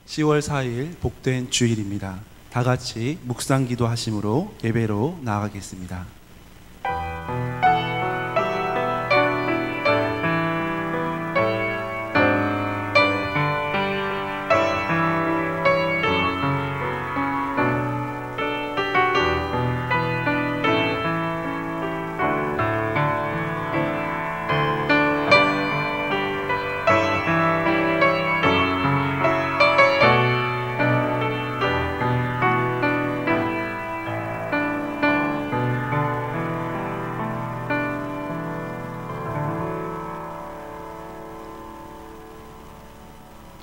10월 4일 복된 주일입니다. 다 같이 묵상 기도하심으로 예배로 나아가겠습니다.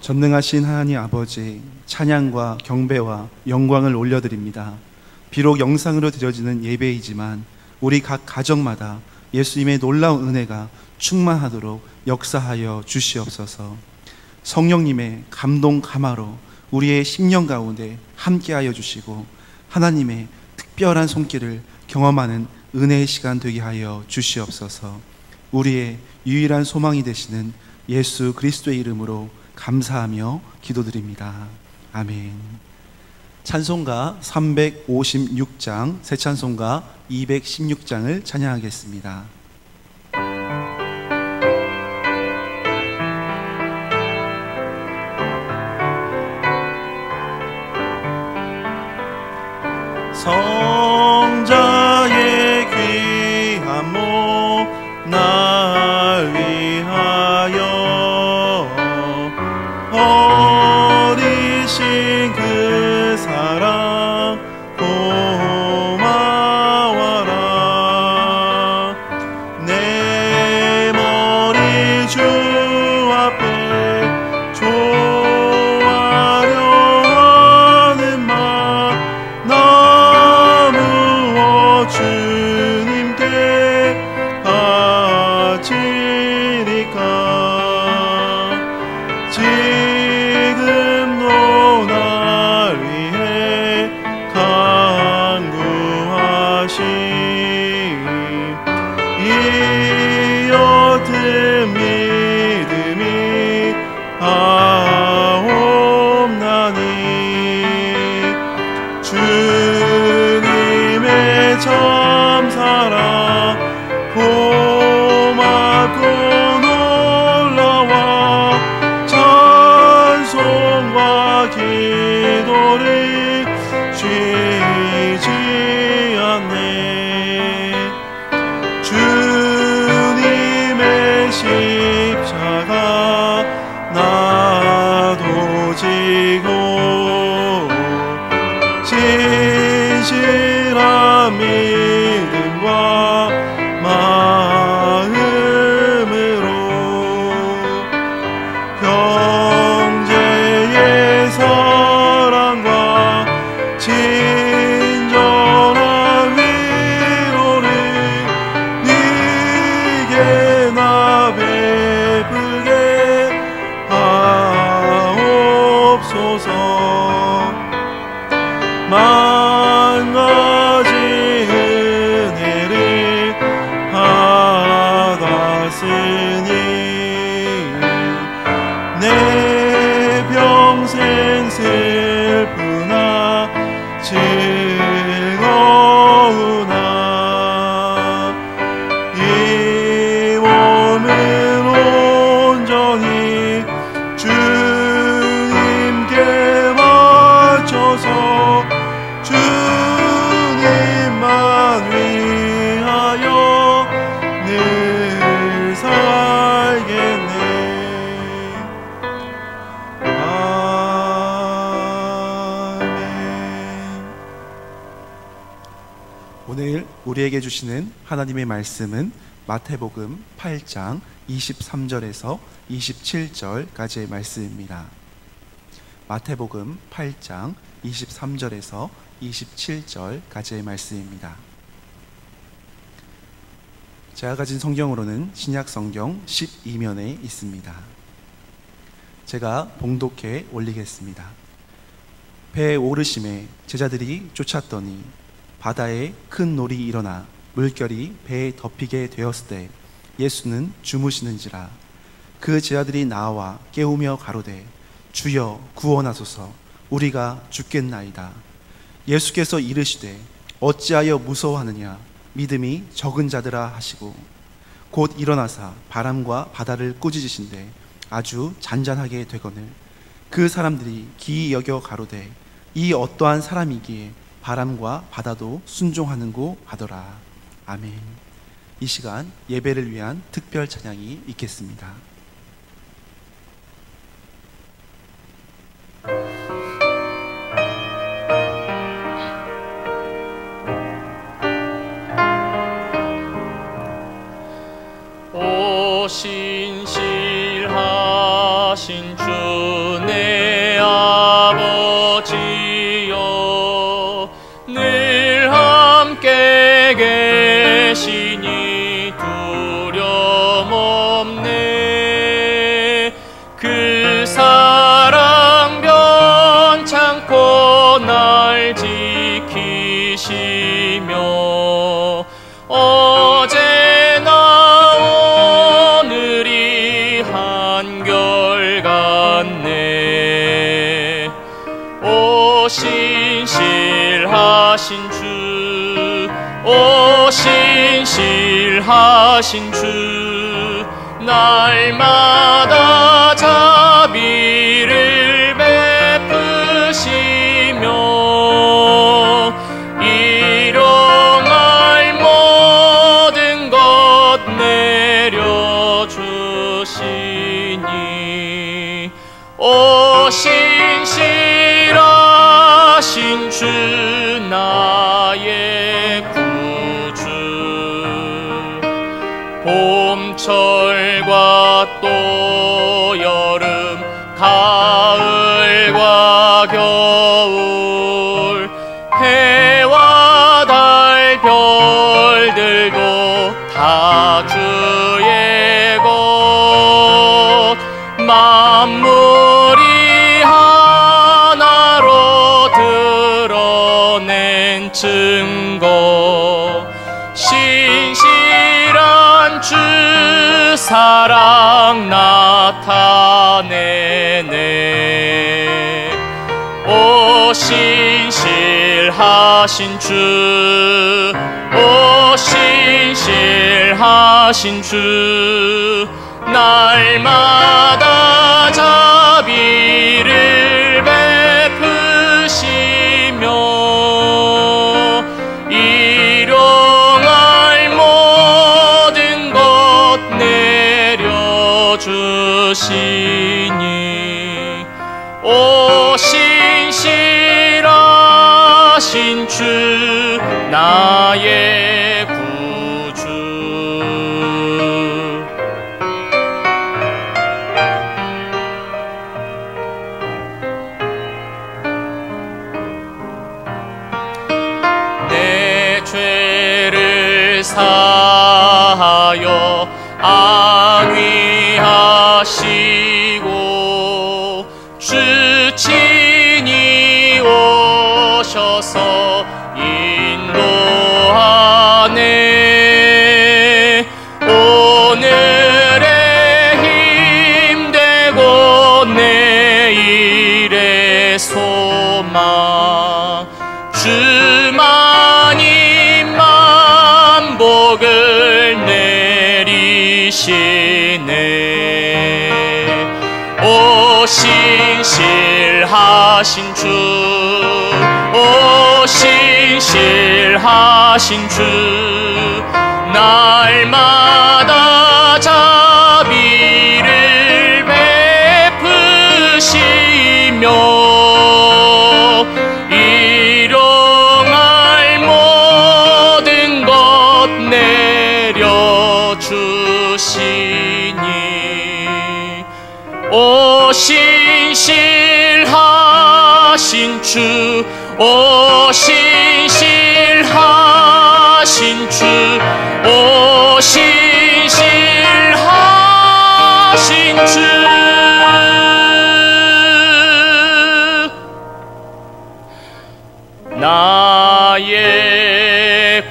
전능하신 하나님 아버지, 찬양과 경배와 영광을 올려드립니다. 비록 영상으로 드려지는 예배이지만 우리 각 가정마다 예수님의 놀라운 은혜가 충만하도록 역사하여 주시옵소서. 성령님의 감동 감화로 우리의 심령 가운데 함께하여 주시고 하나님의 특별한 손길을 경험하는 은혜의 시간 되게 하여 주시옵소서. 우리의 유일한 소망이 되시는 예수 그리스도의 이름으로 감사하며 기도드립니다. 아멘. 찬송가 356장, 새 찬송가 216장을 찬양하겠습니다. 성자의 귀한 몸 날 위하여 버리신 그 사랑 고마워라. 내 머리 주 앞에 조아려 하는 마 나무어 주님께 바치리까. 지금도 날 위해 간구하심 이 옅은 믿음이 하옵나니 주님의 참 사랑 고맙고 놀라워 찬송과 기도를 쉬지 않네. 주님의 십자가 나도 지고 진실한 믿음과 마음으로 형제의 사랑과 친절한 위로를 네게 나 베풀게 하옵소서. 만 가지 은혜를 받았으니 내 평생 슬프나 즐거우나 이 몸을 온전히 주님께 바쳐서 주님만 위하여 늘 살겠네. 아멘. 오늘 우리에게 주시는 하나님의 말씀은 마태복음 8장 23절에서 27절까지의 말씀입니다. 마태복음 8장 23절에서 27절까지의 말씀입니다. 제가 가진 성경으로는 신약 성경 12면에 있습니다. 제가 봉독해 올리겠습니다. 배에 오르심에 제자들이 쫓았더니 바다에 큰 놀이 일어나 물결이 배에 덮이게 되었을 때 예수는 주무시는지라. 그 제자들이 나와 깨우며 가로되 주여 구원하소서. 우리가 죽겠나이다. 예수께서 이르시되 어찌하여 무서워하느냐. 믿음이 적은 자들아 하시고 곧 일어나사 바람과 바다를 꾸짖으신데 아주 잔잔하게 되거늘 그 사람들이 기이 여겨 가로되 이 어떠한 사람이기에 바람과 바다도 순종하는고 하더라. 아멘. 이 시간 예배를 위한 특별 찬양이 있겠습니다. 신실하신 주 내 아버지여 늘 함께 계시니 두려움 없네. 그 사랑 변창고 날 지키시며 어제나 오늘이 한결같네. 오 신실하신 주, 오 신실하신 주, 날마다 자비를 베푸시며 일용할 모든 것 내려주시니 오 신실하신 주 나의 구주. 봄철과 또 여름 가을과 겨울 해와 달 별들도 다 주의 것. 만물이 하나로 드러낸 증거. 신실한 주 사랑 나타내네. 오 신실하신 주, 오 신실하신 주, 날마다 자비를 베푸시며 일용할 모든 것 내려주시니 오 신실하신 주 나의 구주. 내 죄를 사하여 안위하시고 주 친히 오셔서 인도하네. 오늘의 힘되고 내일의 소망. 주만이 만복을 내리시네. 오 신실하신 주, 오 신실하신 주, 날마다 자비를 베푸시며 일용할 모든 것 내려주시니 오 신실하신 주, 오 신실하신 주, 오 신실하신 주, 나의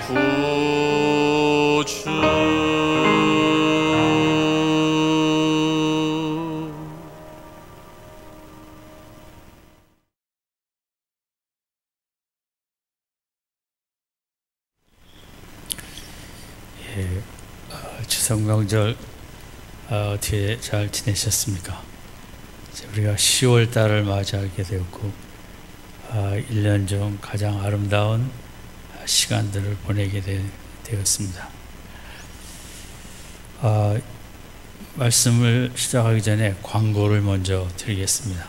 구주. 추석 명절 어떻게 잘 지내셨습니까? 우리가 10월 달을 맞이하게 되었고 1년 중 가장 아름다운 시간들을 보내게 되었습니다. 말씀을 시작하기 전에 광고를 먼저 드리겠습니다.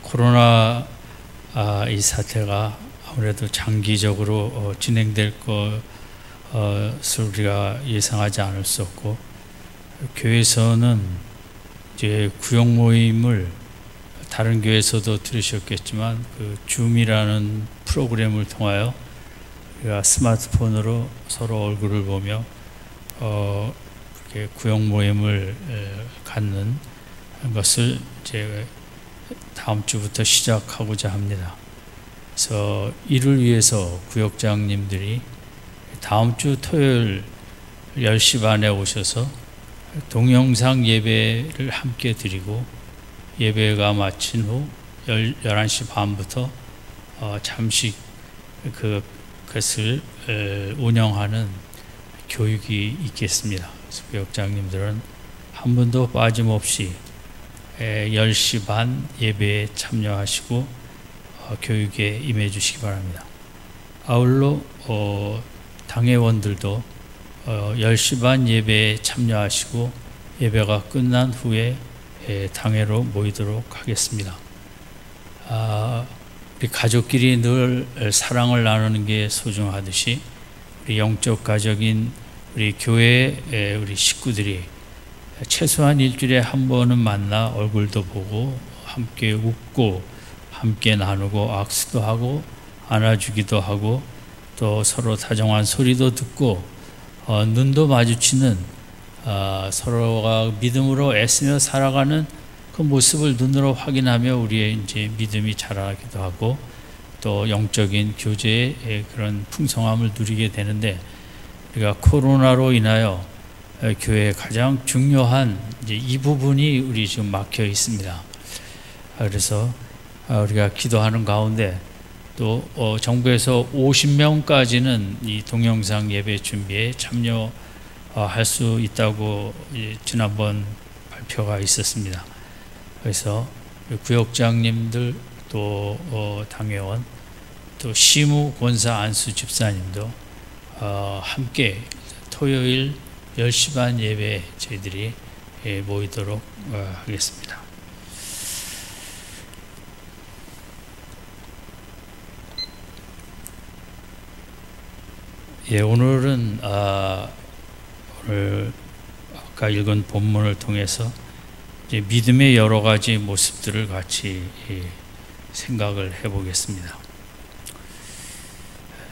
코로나 이 사태가 아무래도 장기적으로 진행될 것을 우리가 예상하지 않을 수 없고, 교회에서는 이제 구역 모임을 다른 교회에서도 들으셨겠지만 그 줌이라는 프로그램을 통하여 우리가 스마트폰으로 서로 얼굴을 보며 그렇게 구역 모임을 갖는 것을 이제 다음 주부터 시작하고자 합니다. 그래서 이를 위해서 구역장님들이 다음 주 토요일 10시 반에 오셔서 동영상 예배를 함께 드리고, 예배가 마친 후 11시 반부터 잠시 그것을 운영하는 교육이 있겠습니다. 그래서 구역장님들은 한 분도 빠짐없이 10시 반 예배에 참여하시고 교육에 임해 주시기 바랍니다. 아울러 당회원들도 10시 반 예배에 참여하시고 예배가 끝난 후에 당회로 모이도록 하겠습니다. 우리 가족끼리 늘 사랑을 나누는 게 소중하듯이 우리 영적 가족인 우리 교회의 우리 식구들이 최소한 일주일에 한 번은 만나 얼굴도 보고 함께 웃고 함께 나누고 악수도 하고 안아주기도 하고 또 서로 다정한 소리도 듣고 눈도 마주치는 서로가 믿음으로 애쓰며 살아가는 그 모습을 눈으로 확인하며 우리의 이제 믿음이 자라기도 하고 또 영적인 교제의 그런 풍성함을 누리게 되는데, 우리가 코로나로 인하여 교회의 가장 중요한 이제 이 부분이 우리 지금 막혀 있습니다. 그래서 우리가 기도하는 가운데 또 정부에서 50명까지는 이 동영상 예배 준비에 참여할 수 있다고 지난번 발표가 있었습니다. 그래서 구역장님들 또 당회원 또 시무 권사 안수 집사님도 함께 토요일 10시 반 예배에 저희들이 모이도록 하겠습니다. 오늘은 오늘 아까 읽은 본문을 통해서 이제 믿음의 여러 가지 모습들을 같이 생각을 해보겠습니다.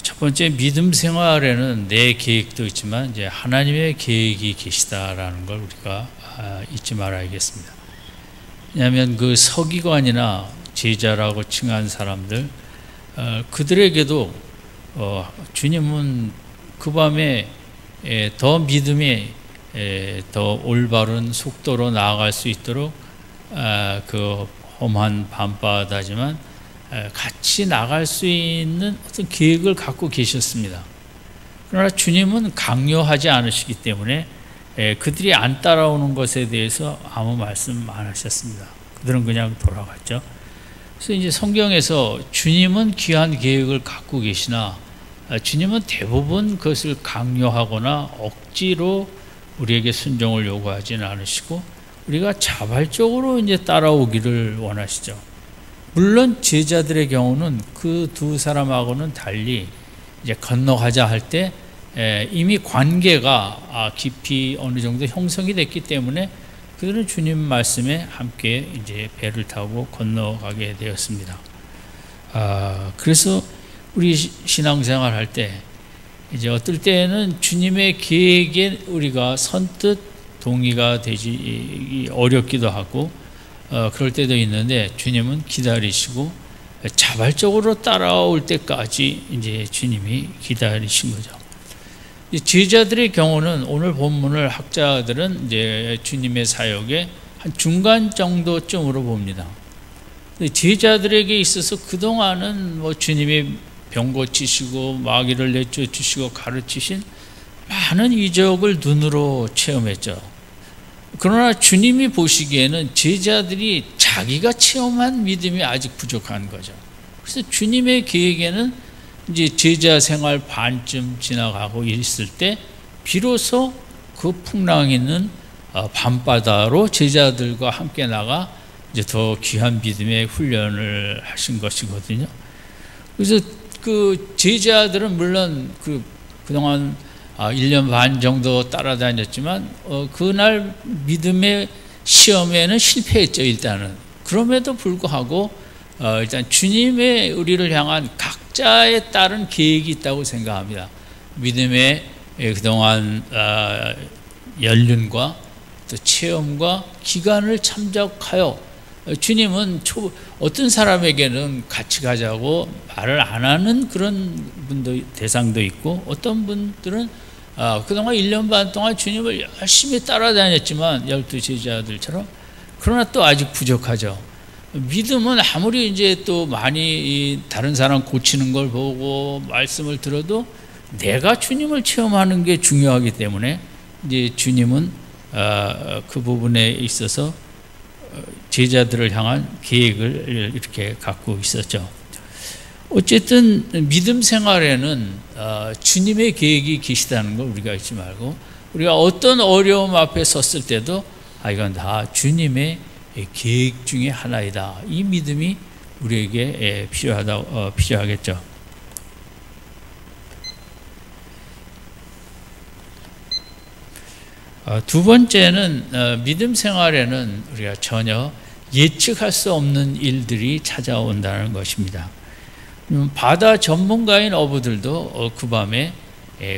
첫 번째, 믿음 생활에는 내 계획도 있지만 이제 하나님의 계획이 계시다라는 걸 우리가 잊지 말아야겠습니다. 왜냐하면 그 서기관이나 제자라고 칭한 사람들, 그들에게도 주님은 그 밤에 더 믿음에 더 올바른 속도로 나아갈 수 있도록 그 험한 밤바다지만 같이 나갈 수 있는 어떤 계획을 갖고 계셨습니다. 그러나 주님은 강요하지 않으시기 때문에 그들이 안 따라오는 것에 대해서 아무 말씀 안 하셨습니다. 그들은 그냥 돌아갔죠. 그래서 이제 성경에서 주님은 귀한 계획을 갖고 계시나 주님은 대부분 그것을 강요하거나 억지로 우리에게 순종을 요구하지는 않으시고 우리가 자발적으로 이제 따라오기를 원하시죠. 물론 제자들의 경우는 그 두 사람하고는 달리 이제 건너가자 할 때 이미 관계가 깊이 어느 정도 형성이 됐기 때문에 그들은 주님 말씀에 함께 이제 배를 타고 건너가게 되었습니다. 그래서 우리 신앙생활 할 때 이제 어떨 때는 주님의 계획에 우리가 선뜻 동의가 되지 어렵기도 하고 그럴 때도 있는데 주님은 기다리시고 자발적으로 따라올 때까지 이제 주님이 기다리신 거죠. 제자들의 경우는 오늘 본문을 학자들은 이제 주님의 사역의 한 중간 정도쯤으로 봅니다. 제자들에게 있어서 그동안은 뭐 주님이 병 고치시고 마귀를 내쫓으시고 가르치신 많은 이적을 눈으로 체험했죠. 그러나 주님이 보시기에는 제자들이 자기가 체험한 믿음이 아직 부족한 거죠. 그래서 주님의 계획에는 이제 제자 생활 반쯤 지나가고 있을 때 비로소 그 풍랑 있는 밤바다로 제자들과 함께 나가 이제 더 귀한 믿음의 훈련을 하신 것이거든요. 그래서 그 제자들은 물론 그동안 1년 반 정도 따라다녔지만 그날 믿음의 시험에는 실패했죠. 일단은. 그럼에도 불구하고 일단 주님의 우리를 향한 각자에 따른 계획이 있다고 생각합니다. 믿음의 그동안 연륜과 또 체험과 기간을 참작하여 주님은 어떤 사람에게는 같이 가자고 말을 안 하는 그런 분도 대상도 있고, 어떤 분들은 그동안 1년 반 동안 주님을 열심히 따라다녔지만 12 제자들처럼, 그러나 또 아직 부족하죠. 믿음은 아무리 이제 또 많이 다른 사람 고치는 걸 보고 말씀을 들어도 내가 주님을 체험하는 게 중요하기 때문에 이제 주님은 그 부분에 있어서 제자들을 향한 계획을 이렇게 갖고 있었죠. 어쨌든 믿음 생활에는 주님의 계획이 계시다는 걸 우리가 잊지 말고, 우리가 어떤 어려움 앞에 섰을 때도 이건 다 주님의 계획 중에 하나이다. 이 믿음이 우리에게 필요하겠죠. 두 번째는 믿음 생활에는 우리가 전혀 예측할 수 없는 일들이 찾아온다는 것입니다. 바다 전문가인 어부들도 그 밤에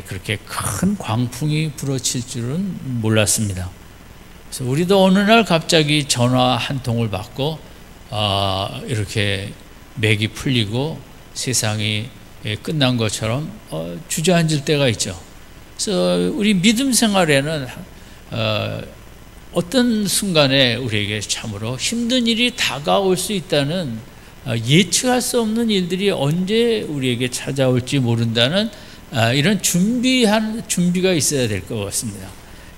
그렇게 큰 광풍이 불어칠 줄은 몰랐습니다. 그래서 우리도 어느 날 갑자기 전화 한 통을 받고 이렇게 맥이 풀리고 세상이 끝난 것처럼 주저앉을 때가 있죠. 그래서 우리 믿음 생활에는 어떤 순간에 우리에게 참으로 힘든 일이 다가올 수 있다는, 예측할 수 없는 일들이 언제 우리에게 찾아올지 모른다는 이런 준비가 있어야 될 것 같습니다.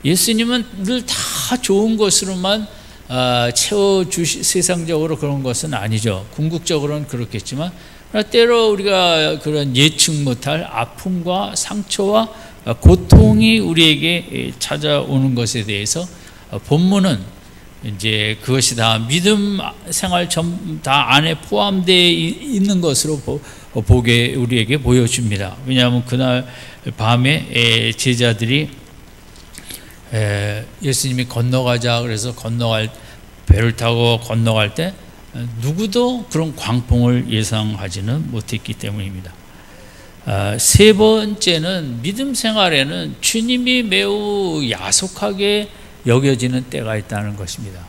예수님은 늘 다 좋은 것으로만 세상적으로 그런 것은 아니죠. 궁극적으로는 그렇겠지만, 때로 우리가 그런 예측 못할 아픔과 상처와 고통이 우리에게 찾아오는 것에 대해서 본문은 이제 그것이 다 믿음 생활 다 안에 포함되어 있는 것으로 우리에게 보여줍니다. 왜냐하면 그날 밤에 제자들이 예수님이 건너가자 그래서 배를 타고 건너갈 때 누구도 그런 광풍을 예상하지는 못했기 때문입니다. 세 번째는 믿음 생활에는 주님이 매우 야속하게 여겨지는 때가 있다는 것입니다.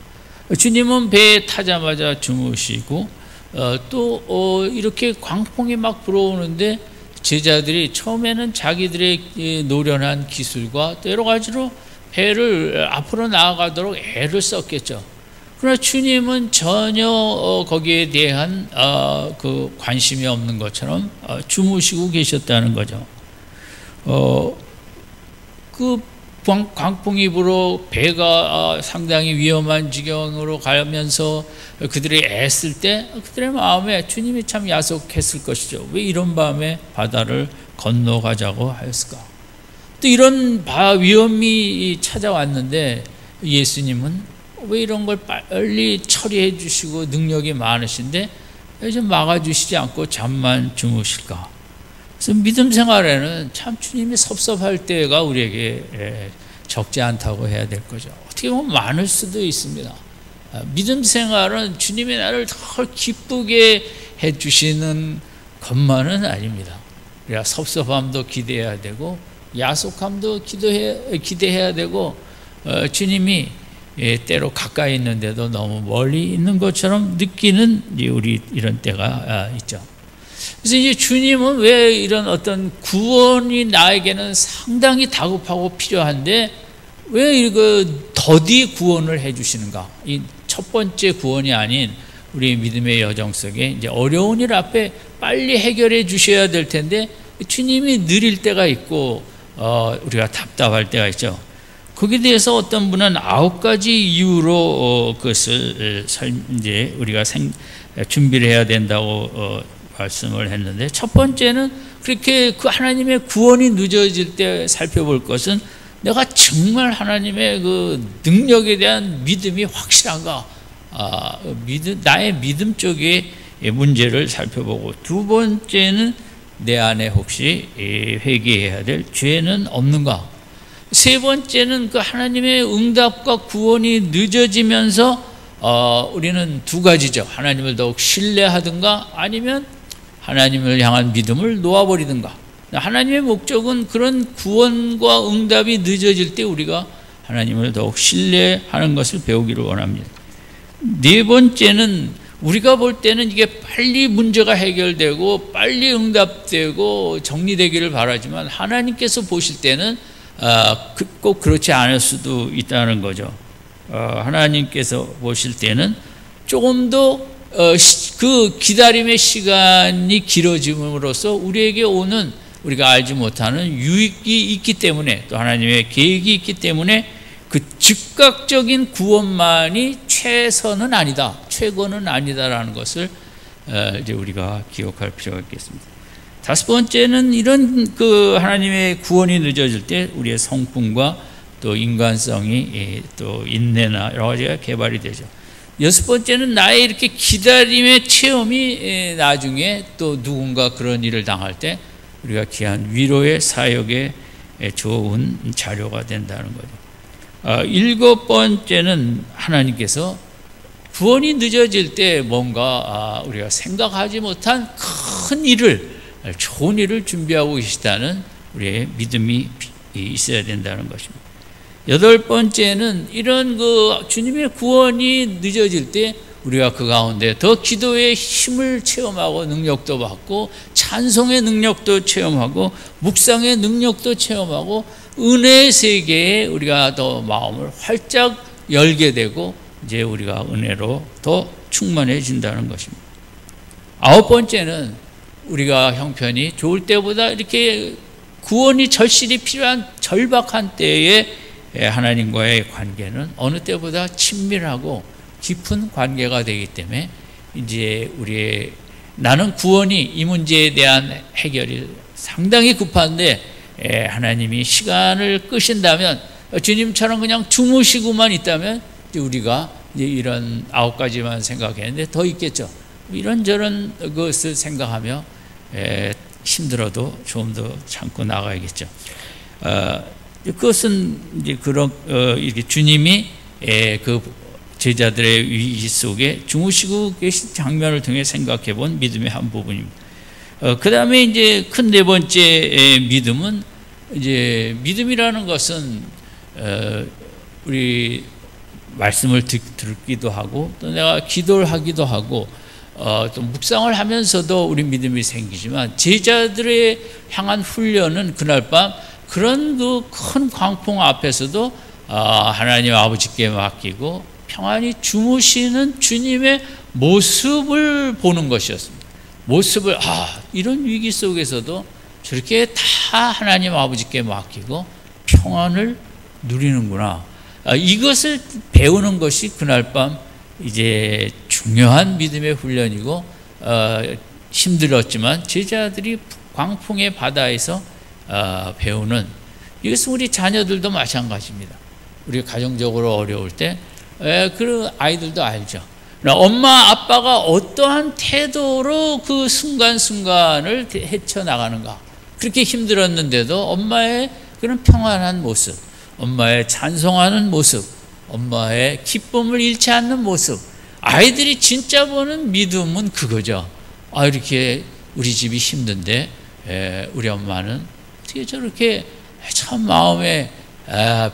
주님은 배에 타자마자 주무시고 또 이렇게 광풍이 막 불어오는데 제자들이 처음에는 자기들의 노련한 기술과 또 여러 가지로 배를 앞으로 나아가도록 애를 썼겠죠. 그러나 주님은 전혀 거기에 대한 그 관심이 없는 것처럼 주무시고 계셨다는 거죠. 그 광풍이 불어 배가 상당히 위험한 지경으로 가면서 그들이 애쓸 때 그들의 마음에 주님이 참 야속했을 것이죠. 왜 이런 밤에 바다를 건너가자고 하였을까? 또 이런 위험이 찾아왔는데 예수님은 왜 이런 걸 빨리 처리해 주시고 능력이 많으신데 좀 막아주시지 않고 잠만 주무실까? 그래서 믿음 생활에는 참 주님이 섭섭할 때가 우리에게 적지 않다고 해야 될 거죠. 어떻게 보면 많을 수도 있습니다. 믿음 생활은 주님이 나를 더 기쁘게 해주시는 것만은 아닙니다. 우리가 섭섭함도 기대해야 되고 야속함도 기대해야 되고 주님이 때로 가까이 있는데도 너무 멀리 있는 것처럼 느끼는 우리 이런 때가 있죠. 그래서 이제 주님은 왜 이런 어떤 구원이 나에게는 상당히 다급하고 필요한데 왜 이거 더디 구원을 해주시는가? 이 첫 번째 구원이 아닌 우리 믿음의 여정 속에 이제 어려운 일 앞에 빨리 해결해 주셔야 될 텐데 주님이 느릴 때가 있고 우리가 답답할 때가 있죠. 거기에 대해서 어떤 분은 9가지 이유로 그것을 이제 우리가 준비를 해야 된다고 말씀을 했는데, 첫 번째는 그렇게 그 하나님의 구원이 늦어질 때 살펴볼 것은 내가 정말 하나님의 그 능력에 대한 믿음이 확실한가, 나의 믿음 쪽의 문제를 살펴보고, 두 번째는 내 안에 혹시 회개해야 될 죄는 없는가, 세 번째는 그 하나님의 응답과 구원이 늦어지면서 우리는 두 가지죠. 하나님을 더욱 신뢰하든가 아니면 하나님을 향한 믿음을 놓아버리든가. 하나님의 목적은 그런 구원과 응답이 늦어질 때 우리가 하나님을 더욱 신뢰하는 것을 배우기를 원합니다. 네 번째는 우리가 볼 때는 이게 빨리 문제가 해결되고 빨리 응답되고 정리되기를 바라지만 하나님께서 보실 때는 꼭 그렇지 않을 수도 있다는 거죠. 하나님께서 보실 때는 조금 더 그 기다림의 시간이 길어짐으로써 우리에게 오는 우리가 알지 못하는 유익이 있기 때문에, 또 하나님의 계획이 있기 때문에 그 즉각적인 구원만이 최선은 아니다, 최고는 아니다라는 것을 이제 우리가 기억할 필요가 있겠습니다. 다섯 번째는 이런 그 하나님의 구원이 늦어질 때 우리의 성품과 또 인간성이 또 인내나 여러 가지가 개발이 되죠. 여섯 번째는 나의 이렇게 기다림의 체험이 나중에 또 누군가 그런 일을 당할 때 우리가 귀한 위로의 사역에 좋은 자료가 된다는 거죠. 일곱 번째는 하나님께서 구원이 늦어질 때 뭔가 우리가 생각하지 못한 큰 일을, 좋은 일을 준비하고 계시다는 우리의 믿음이 있어야 된다는 것입니다. 여덟 번째는 이런 그 주님의 구원이 늦어질 때 우리가 그 가운데 더 기도의 힘을 체험하고 능력도 받고 찬송의 능력도 체험하고 묵상의 능력도 체험하고 은혜의 세계에 우리가 더 마음을 활짝 열게 되고 이제 우리가 은혜로 더 충만해진다는 것입니다. 아홉 번째는 우리가 형편이 좋을 때보다 이렇게 구원이 절실히 필요한 절박한 때에 하나님과의 관계는 어느 때보다 친밀하고 깊은 관계가 되기 때문에 이제 우리의 나는 구원이 이 문제에 대한 해결이 상당히 급한데 하나님이 시간을 끄신다면, 주님처럼 그냥 주무시고만 있다면 우리가 이제 이런 9가지만 생각했는데 더 있겠죠. 이런저런 것을 생각하며 힘들어도 좀 더 참고 나가야겠죠. 그것은 이제 그런 이렇게 주님이 그 제자들의 위기 속에 주무시고 계신 장면을 통해 생각해 본 믿음의 한 부분입니다. 그 다음에 이제 큰 네 번째 믿음은, 이제 믿음이라는 것은 우리 말씀을 듣기도 하고 또 내가 기도를 하기도 하고 또 묵상을 하면서도 우리 믿음이 생기지만, 제자들의 향한 훈련은 그날 밤 그런 그 큰 광풍 앞에서도 하나님 아버지께 맡기고 평안히 주무시는 주님의 모습을 보는 것이었습니다. 모습을, 이런 위기 속에서도 저렇게 다 하나님 아버지께 맡기고 평안을 누리는구나. 이것을 배우는 것이 그날 밤 이제 중요한 믿음의 훈련이고, 힘들었지만 제자들이 광풍의 바다에서 배우는, 이것은 우리 자녀들도 마찬가지입니다. 우리 가정적으로 어려울 때 그 아이들도 알죠. 엄마 아빠가 어떠한 태도로 그 순간순간을 헤쳐나가는가. 그렇게 힘들었는데도 엄마의 그런 평안한 모습, 엄마의 찬송하는 모습, 엄마의 기쁨을 잃지 않는 모습, 아이들이 진짜 보는 믿음은 그거죠. 이렇게 우리 집이 힘든데 우리 엄마는 어떻게 저렇게 참 마음에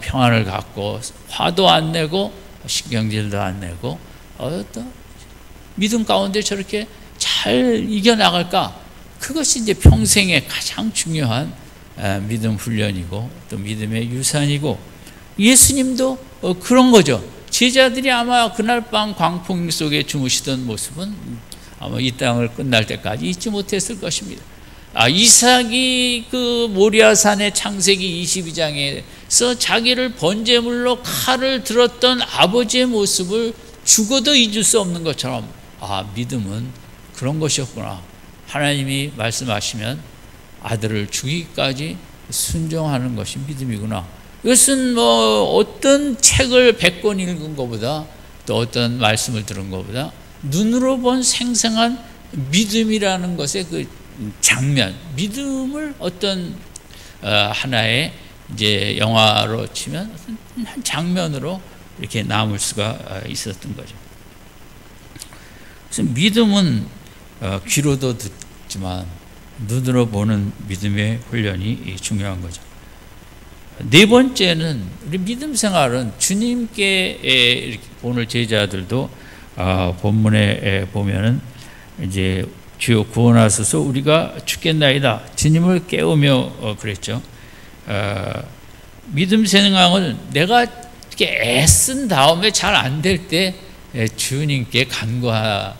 평안을 갖고 화도 안 내고 신경질도 안 내고 또 믿음 가운데 저렇게 잘 이겨나갈까? 그것이 이제 평생의 가장 중요한 믿음 훈련이고 또 믿음의 유산이고, 예수님도 그런 거죠. 제자들이 아마 그날 밤 광풍 속에 주무시던 모습은 아마 이 땅을 끝날 때까지 잊지 못했을 것입니다. 이삭이 그 모리아산의 창세기 22장에서 자기를 번제물로 칼을 들었던 아버지의 모습을 죽어도 잊을 수 없는 것처럼 믿음은 그런 것이었구나. 하나님이 말씀하시면 아들을 죽이기까지 순종하는 것이 믿음이구나. 이것은 뭐 어떤 책을 100권 읽은 것보다 또 어떤 말씀을 들은 것보다 눈으로 본 생생한 믿음이라는 것의 그 장면, 믿음을 어떤 하나의 이제 영화로 치면 한 장면으로 이렇게 남을 수가 있었던 거죠. 그래서 믿음은 귀로도 듣지만 눈으로 보는 믿음의 훈련이 중요한 거죠. 네 번째는 우리 믿음 생활은 주님께 이렇게 오늘 제자들도 본문에 보면은 이제 주여 구원하소서 우리가 죽겠나이다 주님을 깨우며 그랬죠. 믿음 생활을 내가 이렇게 애쓴 다음에 잘 안 될 때 주님께 간구하는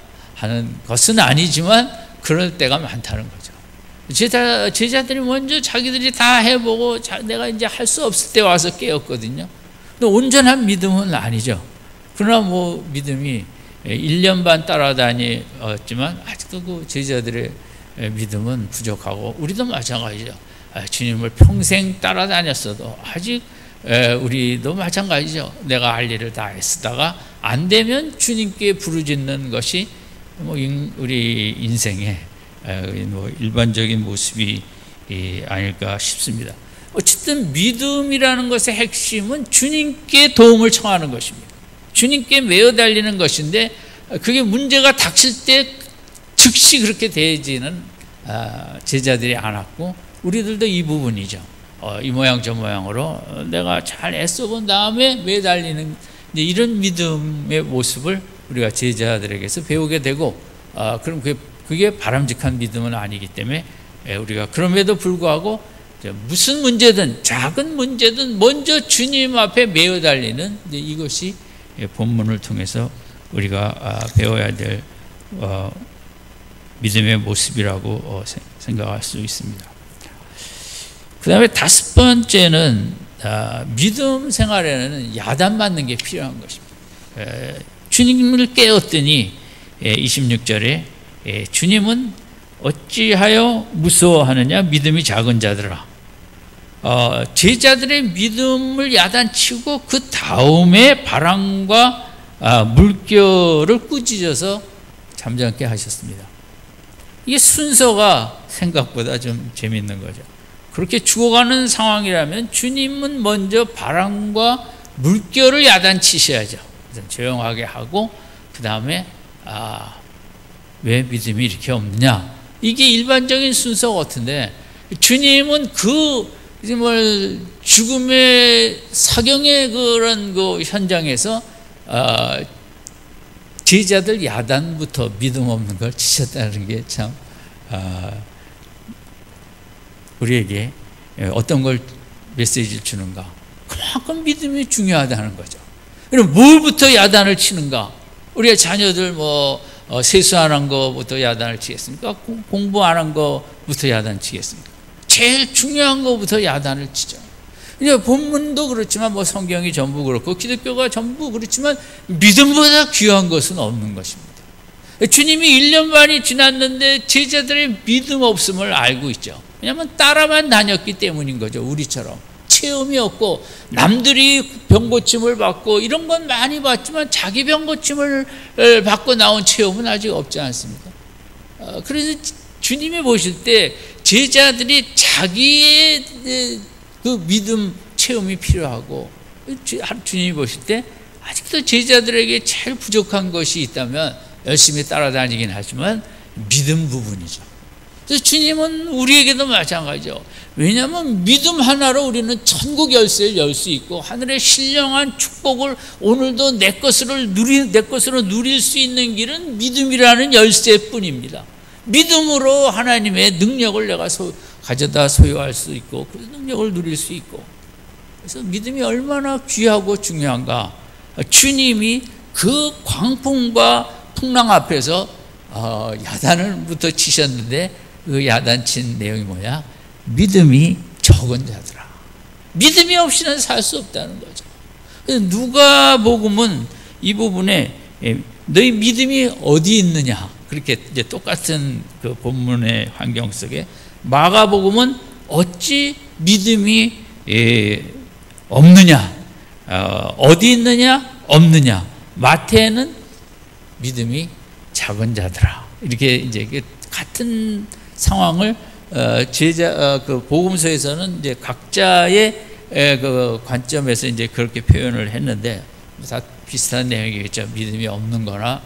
것은 아니지만 그럴 때가 많다는 거죠. 제자들이 먼저 자기들이 다 해보고 내가 이제 할 수 없을 때 와서 깨었거든요. 근데 온전한 믿음은 아니죠. 그러나 뭐 믿음이 1년 반 따라다녔지만 아직도 그 제자들의 믿음은 부족하고 우리도 마찬가지죠. 주님을 평생 따라다녔어도 아직 우리도 마찬가지죠. 내가 할 일을 다 애쓰다가 안 되면 주님께 부르짖는 것이 뭐 우리 인생의 뭐 일반적인 모습이 아닐까 싶습니다. 어쨌든 믿음이라는 것의 핵심은 주님께 도움을 청하는 것입니다. 주님께 매어 달리는 것인데 그게 문제가 닥칠 때 즉시 그렇게 되지는 제자들이 않았고 우리들도 이 부분이죠. 이 모양 저 모양으로 내가 잘 애써 본 다음에 매달리는 이런 믿음의 모습을 우리가 제자들에게서 배우게 되고 그럼 그게 바람직한 믿음은 아니기 때문에 우리가 그럼에도 불구하고 무슨 문제든 작은 문제든 먼저 주님 앞에 매어 달리는 이것이 본문을 통해서 우리가 배워야 될 믿음의 모습이라고 생각할 수 있습니다. 그 다음에 다섯 번째는 믿음 생활에는 야단 맞는 게 필요한 것입니다. 주님을 깨웠더니 26절에 주님은 어찌하여 무서워하느냐 믿음이 작은 자들아. 제자들의 믿음을 야단치고 그 다음에 바람과 물결을 꾸짖어서 잠잠케 하셨습니다. 이게 순서가 생각보다 좀 재밌는 거죠. 그렇게 죽어가는 상황이라면 주님은 먼저 바람과 물결을 야단치셔야죠. 조용하게 하고 그 다음에 왜 믿음이 이렇게 없느냐, 이게 일반적인 순서 같은데 주님은 그 죽음의 사경의 그런 그 현장에서 제자들 야단부터 믿음 없는 걸 치셨다는 게 참 우리에게 어떤 걸 메시지를 주는가, 그만큼 믿음이 중요하다는 거죠. 그럼 뭘부터 야단을 치는가? 우리의 자녀들 세수하는 거부터 야단을 치겠습니까? 공부 안 한 거부터 야단 치겠습니까? 제일 중요한 거부터 야단을 치죠. 이제 본문도 그렇지만 성경이 전부 그렇고 기독교가 전부 그렇지만 믿음보다 귀한 것은 없는 것입니다. 주님이 1년 반이 지났는데 제자들의 믿음 없음을 알고 있죠. 왜냐하면 따라만 다녔기 때문인 거죠. 우리처럼 체험이 없고 남들이 병고침을 받고 이런 건 많이 봤지만 자기 병고침을 받고 나온 체험은 아직 없지 않습니까? 그래서 주님이 보실 때 제자들이 자기의 그 믿음 체험이 필요하고, 주님이 보실 때 아직도 제자들에게 제일 부족한 것이 있다면 열심히 따라다니긴 하지만 믿음 부분이죠. 그래서 주님은 우리에게도 마찬가지죠. 왜냐하면 믿음 하나로 우리는 천국 열쇠를 열 수 있고 하늘의 신령한 축복을 오늘도 내 것으로 누릴 수 있는 길은 믿음이라는 열쇠뿐입니다. 믿음으로 하나님의 능력을 내가 가져다 소유할 수 있고 그 능력을 누릴 수 있고, 그래서 믿음이 얼마나 귀하고 중요한가. 주님이 그 광풍과 풍랑 앞에서 야단을부터 치셨는데 그 야단친 내용이 뭐냐? 믿음이 적은 자들아. 믿음이 없이는 살 수 없다는 거죠. 누가복음은 이 부분에 너희 믿음이 어디 있느냐, 그렇게 이제 똑같은 그 본문의 환경 속에, 마가복음은 어찌 믿음이 없느냐, 어디 있느냐, 없느냐. 마태는 믿음이 작은 자들아. 이렇게 이제 같은 상황을 그 복음서에서는 이제 각자의 그 관점에서 이제 그렇게 표현을 했는데 다 비슷한 내용이겠죠. 믿음이 없는 거나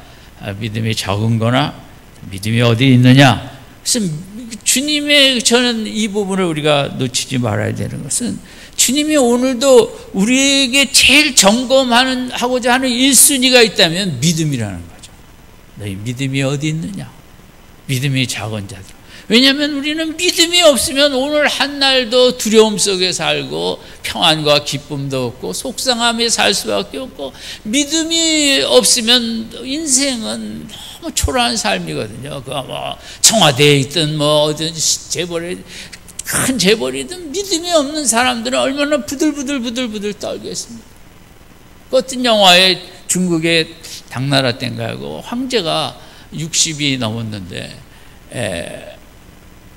믿음이 적은 거나 믿음이 어디 있느냐. 그래서 주님의, 저는 이 부분을 우리가 놓치지 말아야 되는 것은, 주님이 오늘도 우리에게 제일 점검하고자 하는 1순위가 있다면 믿음이라는 거죠. 너희 믿음이 어디 있느냐. 믿음이 작은 자들. 왜냐하면 우리는 믿음이 없으면 오늘 한날도 두려움 속에 살고 평안과 기쁨도 없고 속상함에 살 수밖에 없고, 믿음이 없으면 인생은 너무 초라한 삶이거든요. 그 뭐 청와대에 있든 뭐 어떤 큰 재벌이든 믿음이 없는 사람들은 얼마나 부들부들 떨겠습니까? 그 어떤 영화에 중국의 당나라 땐가고 황제가 60이 넘었는데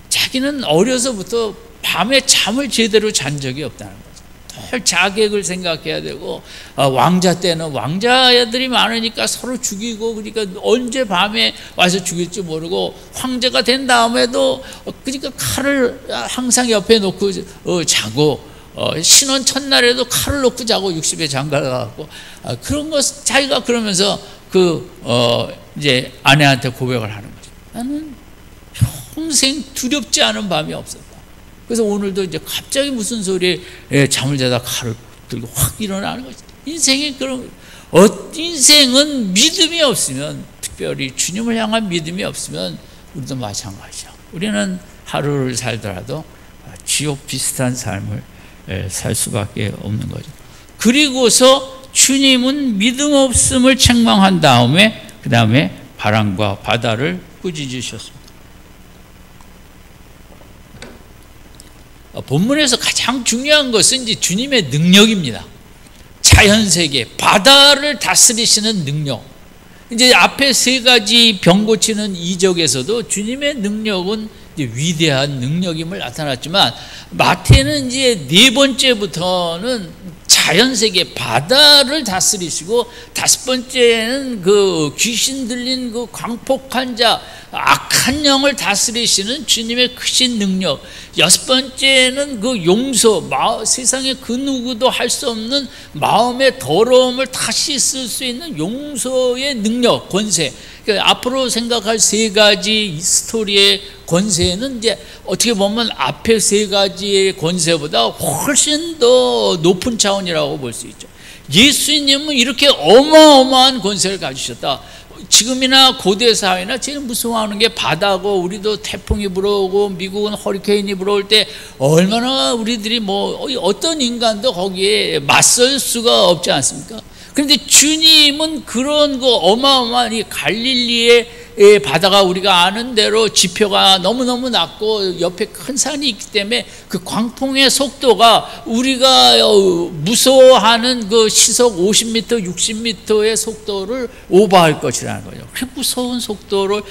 자기는 어려서부터 밤에 잠을 제대로 잔 적이 없다는 거죠. 늘 자객을 생각해야 되고, 왕자 때는 왕자들이 많으니까 서로 죽이고, 그러니까 언제 밤에 와서 죽일지 모르고, 황제가 된 다음에도 그러니까 칼을 항상 옆에 놓고 자고, 신혼 첫날에도 칼을 놓고 자고 60에 장가가고, 그런 것 자기가 그러면서 이제 아내한테 고백을 하는 거죠. 나는 평생 두렵지 않은 밤이 없었다. 그래서 오늘도 이제 갑자기 무슨 소리에 잠을 자다 칼을 들고 확 일어나는 거죠. 인생이 인생은 믿음이 없으면, 특별히 주님을 향한 믿음이 없으면 우리도 마찬가지죠. 우리는 하루를 살더라도 지옥 비슷한 삶을 살 수밖에 없는 거죠. 그리고서 주님은 믿음 없음을 책망한 다음에 그 다음에 바람과 바다를 꾸짖으셨습니다. 본문에서 가장 중요한 것은 이제 주님의 능력입니다. 자연세계, 바다를 다스리시는 능력. 이제 앞에 세 가지 병 고치는 이적에서도 주님의 능력은 이제 위대한 능력임을 나타났지만, 마태는 이제 네 번째부터는 자연세계, 바다를 다스리시고, 다섯 번째는 그 귀신 들린 그 광폭한 자, 악한 영을 다스리시는 주님의 크신 능력, 여섯 번째는 그 용서, 세상에 그 누구도 할 수 없는 마음의 더러움을 다시 쓸 수 있는 용서의 능력, 권세. 그러니까 앞으로 생각할 세 가지 스토리의 권세는 이제 어떻게 보면 앞에 세 가지의 권세보다 훨씬 더 높은 차원이라고 볼 수 있죠. 예수님은 이렇게 어마어마한 권세를 가지셨다. 지금이나 고대 사회나 제일 무서워하는 게 바다고, 우리도 태풍이 불어오고 미국은 허리케인이 불어올 때 얼마나 우리들이 뭐 어떤 인간도 거기에 맞설 수가 없지 않습니까? 그런데 주님은 그런 거 어마어마한 이 갈릴리의 바다가 우리가 아는 대로 지표가 너무너무 낮고 옆에 큰 산이 있기 때문에 그 광풍의 속도가 우리가 무서워하는 그 시속 50m, 60m의 속도를 오버할 것이라는 거죠. 그 무서운 속도로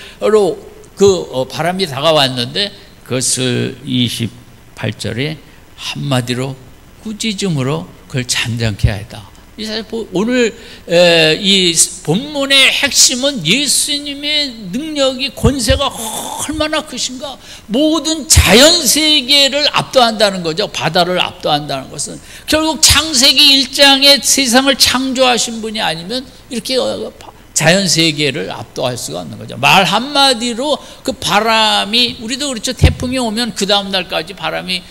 바람이 다가왔는데 그것을 28절에 한마디로 꾸짖음으로 그걸 잔잔케 하였다. 오늘 이 본문의 핵심은 예수님의 능력이, 권세가 얼마나 크신가. 모든 자연세계를 압도한다는 거죠. 바다를 압도한다는 것은 결국 창세기 1장에 세상을 창조하신 분이 아니면 이렇게 자연세계를 압도할 수가 없는 거죠. 말 한마디로 그 바람이, 우리도 그렇죠. 태풍이 오면 그 다음 날까지 바람이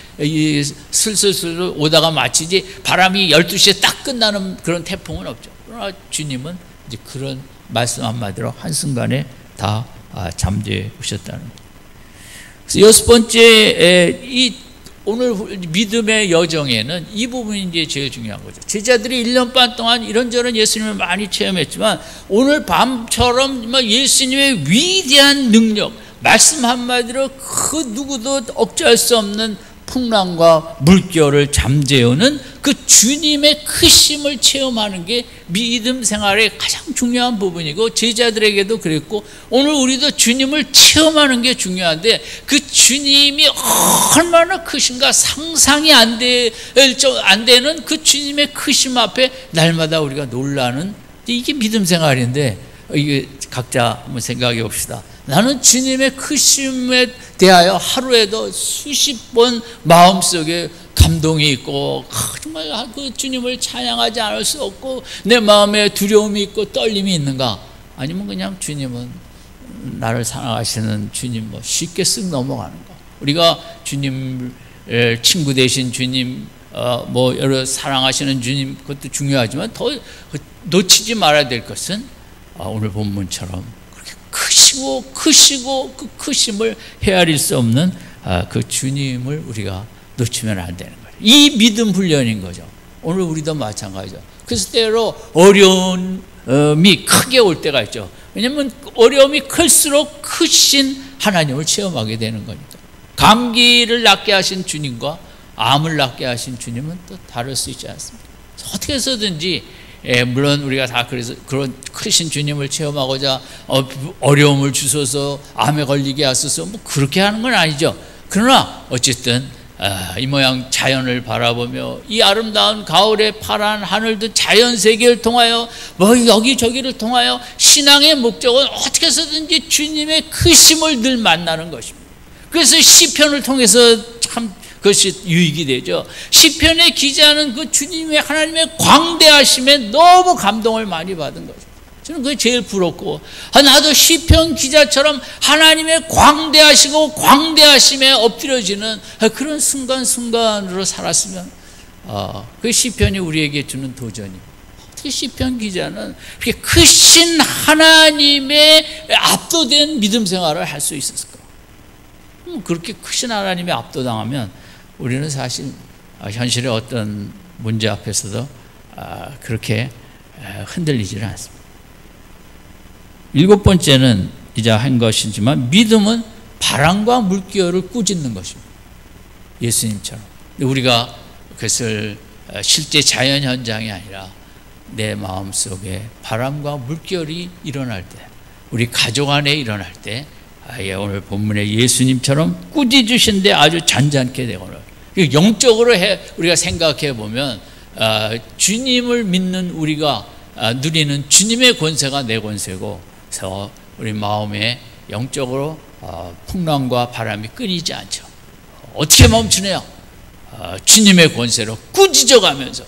슬슬 오다가 마치지, 바람이 12시에 딱 끝나는 그런 태풍은 없죠. 그러나 주님은 이제 그런 말씀 한마디로 한순간에 다 잠재해 오셨다는 거예요. 그래서 여섯 번째, 오늘 믿음의 여정에는 이 부분이 이제 제일 중요한 거죠. 제자들이 1년 반 동안 이런저런 예수님을 많이 체험했지만 오늘 밤처럼 예수님의 위대한 능력, 말씀 한마디로 그 누구도 억제할 수 없는 풍랑과 물결을 잠재우는 그 주님의 크심을 체험하는 게 믿음 생활의 가장 중요한 부분이고, 제자들에게도 그랬고 오늘 우리도 주님을 체험하는 게 중요한데, 그 주님이 얼마나 크신가 상상이 안 되는 그 주님의 크심 앞에 날마다 우리가 놀라는, 이게 믿음 생활인데, 이게 각자 한번 생각해 봅시다. 나는 주님의 크심에 대하여 하루에도 수십 번 마음속에 감동이 있고, 정말 그 주님을 찬양하지 않을 수 없고 내 마음에 두려움이 있고 떨림이 있는가? 아니면 그냥 주님은 나를 사랑하시는 주님 뭐 쉽게 쓱 넘어가는가? 우리가 주님 친구 되신 주님, 뭐 여러 사랑하시는 주님, 그것도 중요하지만 더 놓치지 말아야 될 것은 오늘 본문처럼 그렇게 크시고 그 크심을 헤아릴 수 없는 그 주님을 우리가 놓치면 안 되는 거예요. 이 믿음 훈련인 거죠. 오늘 우리도 마찬가지죠. 그래서 때로 어려움이 크게 올 때가 있죠. 왜냐하면 어려움이 클수록 크신 하나님을 체험하게 되는 거니까. 감기를 낫게 하신 주님과 암을 낫게 하신 주님은 또 다를 수 있지 않습니까? 어떻게 해서든지, 물론 우리가 다 그래서 그런 크신 주님을 체험하고자 어려움을 주셔서 암에 걸리게 하셔서 뭐 그렇게 하는 건 아니죠. 그러나 어쨌든 이 모양 자연을 바라보며 이 아름다운 가을의 파란 하늘도 자연 세계를 통하여 뭐 여기저기를 통하여 신앙의 목적은 어떻게 해서든지 주님의 크심을 늘 만나는 것입니다. 그래서 시편을 통해서 참 그것이 유익이 되죠. 시편의 기자는 그 주님의 하나님의 광대하심에 너무 감동을 많이 받은 거죠. 저는 그게 제일 부럽고, 나도 시편 기자처럼 하나님의 광대하시고 광대하심에 엎드려지는 그런 순간순간으로 살았으면, 그 시편이 우리에게 주는 도전입니다. 어떻게 시편 기자는 그렇게 크신 하나님의 압도된 믿음 생활을 할 수 있었을까? 그렇게 크신 하나님의 압도당하면 우리는 사실 현실의 어떤 문제 앞에서도 그렇게 흔들리지는 않습니다. 7번째는 이제 한 것이지만, 믿음은 바람과 물결을 꾸짖는 것입니다. 예수님처럼. 우리가 그것을 실제 자연 현장이 아니라 내 마음속에 바람과 물결이 일어날 때, 우리 가족 안에 일어날 때, 오늘 본문에 예수님처럼 꾸짖으신데 아주 잔잔케 되거나, 영적으로 우리가 생각해 보면 주님을 믿는 우리가 누리는 주님의 권세가 내 권세고, 그래서 우리 마음에 영적으로 풍랑과 바람이 끊이지 않죠. 어떻게 멈추네요? 주님의 권세로 꾸짖어가면서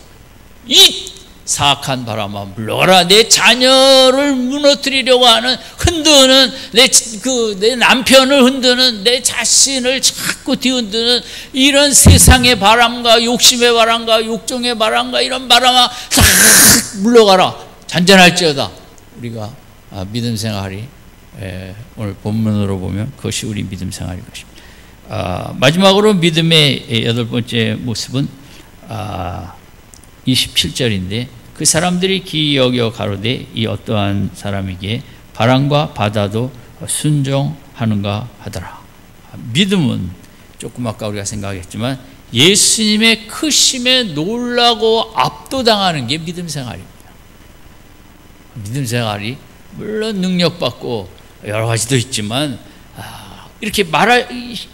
이 사악한 바람아 물러가라. 내 자녀를 무너뜨리려고 하는, 흔드는 내 남편을 흔드는, 내 자신을 자꾸 뒤흔드는 이런 세상의 바람과 욕심의 바람과 욕정의 바람과 이런 바람아 싹 물러가라. 잔잔할지어다. 우리가 믿음 생활이 오늘 본문으로 보면 그것이 우리 믿음 생활인 것입니다. 마지막으로 믿음의 8번째 모습은 27절인데, 그 사람들이 기이 여겨 가로되 이 어떠한 사람에게 바람과 바다도 순종하는가 하더라. 믿음은 조금 아까 우리가 생각했지만 예수님의 크심에 놀라고 압도당하는 게 믿음 생활입니다. 믿음 생활이 물론 능력받고 여러 가지도 있지만, 이렇게 말할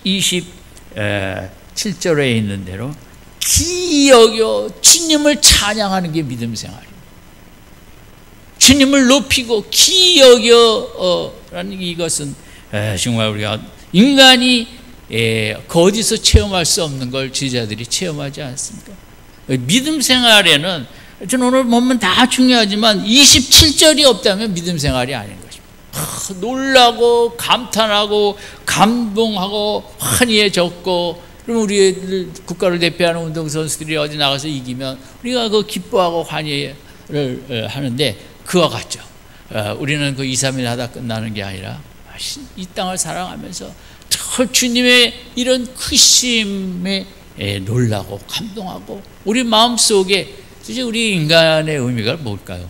27절에 있는 대로 기이 여겨 주님을 찬양하는 게 믿음 생활입니다. 주님을 높이고 기이 여겨라는 이것은 정말 우리가 인간이 그 어디서 체험할 수 없는 걸 제자들이 체험하지 않습니까? 믿음 생활에는 저는 오늘 보면 다 중요하지만 27절이 없다면 믿음 생활이 아닌 것입니다. 놀라고 감탄하고 감동하고 환희해졌고, 그럼 우리 국가를 대표하는 운동선수들이 어디 나가서 이기면 우리가 그 기뻐하고 환희를 하는데, 그와 같죠. 우리는 그 2, 3일 하다 끝나는 게 아니라 이 땅을 사랑하면서 주님의 이런 크심에 놀라고 감동하고, 우리 마음속에 도대체 우리 인간의 의미가 뭘까요?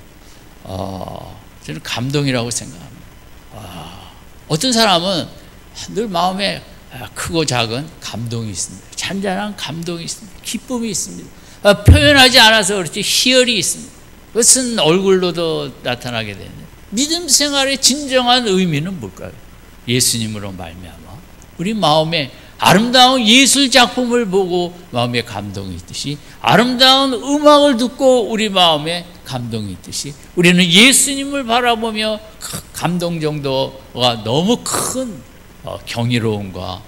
저는 감동이라고 생각합니다. 어떤 사람은 늘 마음에 크고 작은 감동이 있습니다. 잔잔한 감동이 있습니다. 기쁨이 있습니다. 표현하지 않아서 그렇지 희열이 있습니다. 그것은 얼굴로도 나타나게 되는 믿음 생활의 진정한 의미는 뭘까요? 예수님으로 말미암아 우리 마음에 아름다운 예술 작품을 보고 마음에 감동이 있듯이, 아름다운 음악을 듣고 우리 마음에 감동이 있듯이, 우리는 예수님을 바라보며 감동 정도가 너무 큰 경이로움과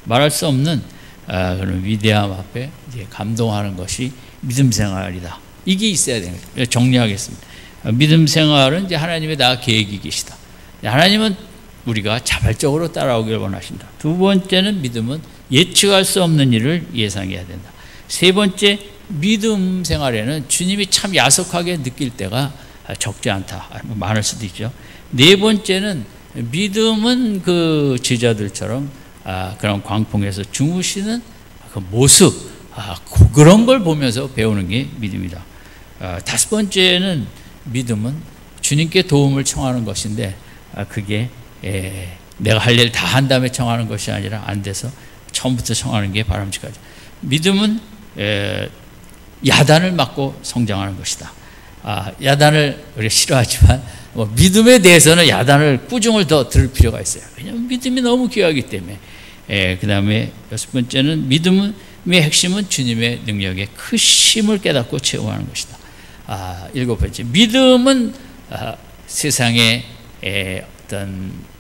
말할 수 없는 그런 위대함 앞에 이제 감동하는 것이 믿음 생활이다. 이게 있어야 되는 거예요. 정리하겠습니다. 믿음 생활은 이제 하나님의 다 계획이 계시다. 하나님은 우리가 자발적으로 따라오길 원하신다. 두 번째는 믿음은 예측할 수 없는 일을 예상해야 된다. 세 번째, 믿음 생활에는 주님이 참 야속하게 느낄 때가 적지 않다. 많을 수도 있죠. 네 번째는 믿음은 그 제자들처럼 그런 광풍에서 주무시는 그 모습, 그런 걸 보면서 배우는 게 믿음이다. 다섯 번째는 믿음은 주님께 도움을 청하는 것인데, 그게 내가 할 일 다 한 다음에 청하는 것이 아니라 안 돼서 처음부터 청하는 게 바람직하죠. 믿음은 야단을 맞고 성장하는 것이다. 야단을 우리가 싫어하지만 믿음에 대해서는 야단을 꾸중을 더 들을 필요가 있어요. 왜냐하면 믿음이 너무 귀하기 때문에. 그 다음에 여섯 번째는 믿음의 핵심은 주님의 능력의 크심을 깨닫고 체험하는 것이다. 일곱 번째, 믿음은 세상의 어떤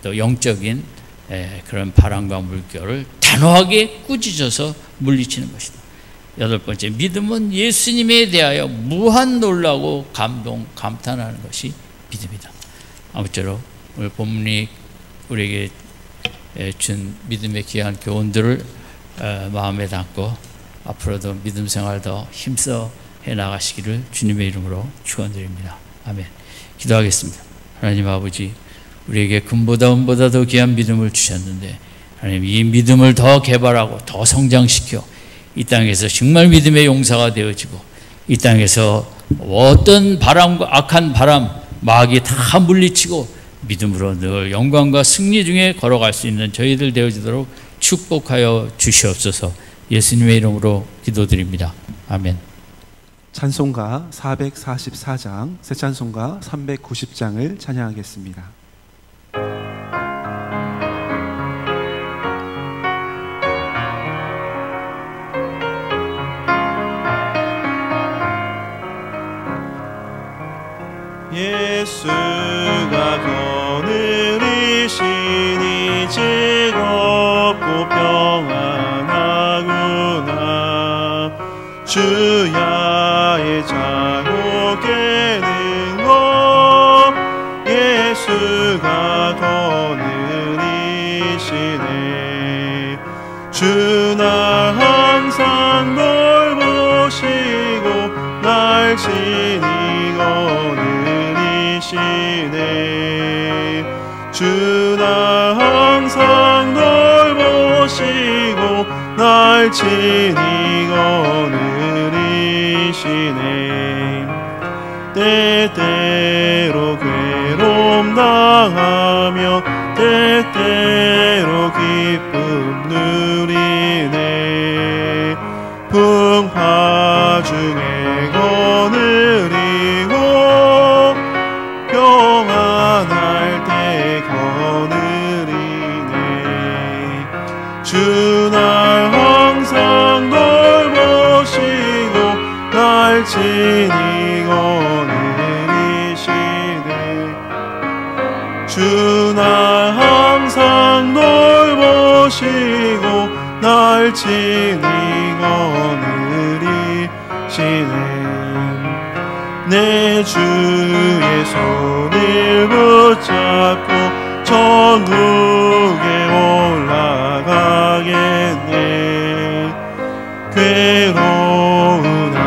또 영적인 그런 바람과 물결을 단호하게 꾸짖어서 물리치는 것이다. 여덟 번째, 믿음은 예수님에 대하여 무한 놀라고 감탄하는 것이 믿음이다. 아무쪼록 오늘 본문이 우리에게 준 믿음의 귀한 교훈들을 마음에 담고 앞으로도 믿음 생활 더 힘써 해나가시기를 주님의 이름으로 축원드립니다. 아멘. 기도하겠습니다. 하나님 아버지, 우리에게 금보다 은보다 더 귀한 믿음을 주셨는데, 하나님 이 믿음을 더 개발하고 더 성장시켜 이 땅에서 정말 믿음의 용사가 되어지고, 이 땅에서 어떤 바람과 악한 바람, 마귀 다 물리치고 믿음으로 늘 영광과 승리 중에 걸어갈 수 있는 저희들 되어지도록 축복하여 주시옵소서. 예수님의 이름으로 기도드립니다. 아멘. 찬송가 444장, 새 찬송가 390장을 찬양하겠습니다. 예수가 거느리시니 즐겁고 평안하구나. 주야의 자고 깨는 것, 예수가 거느리시네. 주 날 항상 돌보시고 날 친히 거느리시네. 주 날 항상 돌보시고 날 친히 거느리시네. 때때로 괴로움 당하며 때때로 기쁨 누리네. 풍파 중에 거느리고 평안할 때 거느리네. 주 날 항상 돌보시고 날 친히 거느리시네. 주 날 항상 돌보시고 날 친히 거느리시네. 내 주의 손을 붙잡고 천국에 올라가겠네. 괴로우나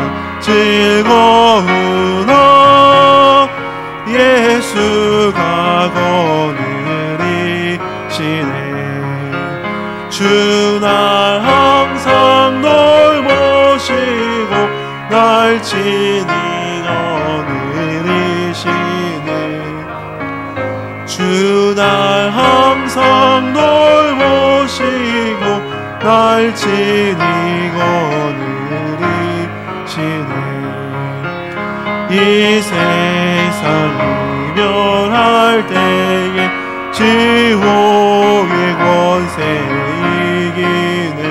즐거우나 예수가 거느리시네. 주 날 항상 돌보시고 날 친히 거느리시네. 주 날 항상 돌보시고 날 지니고 느리시네. 이 세상이 멸할 때에 지옥의 권세 이기네.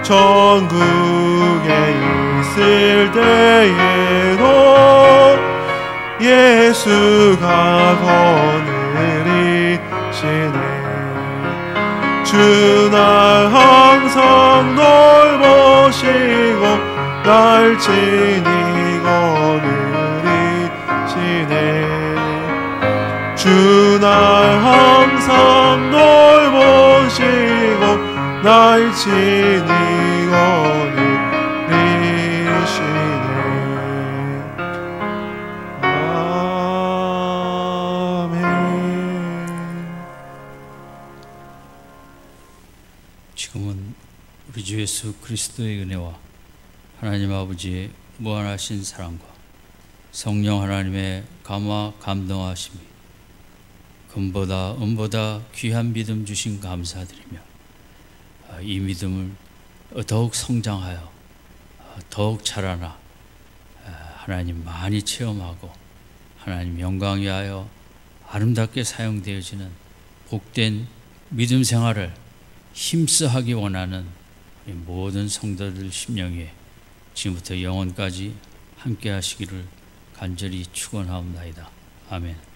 천국에 있을 때에도 예수가 거느리시네. 주 날 항상 돌보시고 날 지니고 느리시네. 주 날 항상 돌보시고 날 지니고 느리시네. 지금은 우리 주 예수 그리스도의 은혜와 하나님 아버지의 무한하신 사랑과 성령 하나님의 감화 감동하심이 금보다 은보다 귀한 믿음 주신 감사드리며 이 믿음을 더욱 성장하여 더욱 자라나 하나님 많이 체험하고 하나님 영광 위하여 아름답게 사용되어지는 복된 믿음 생활을 힘써 하기 원하는 모든 성도들 심령에 지금부터 영원까지 함께 하시기를 간절히 축원하옵나이다. 아멘.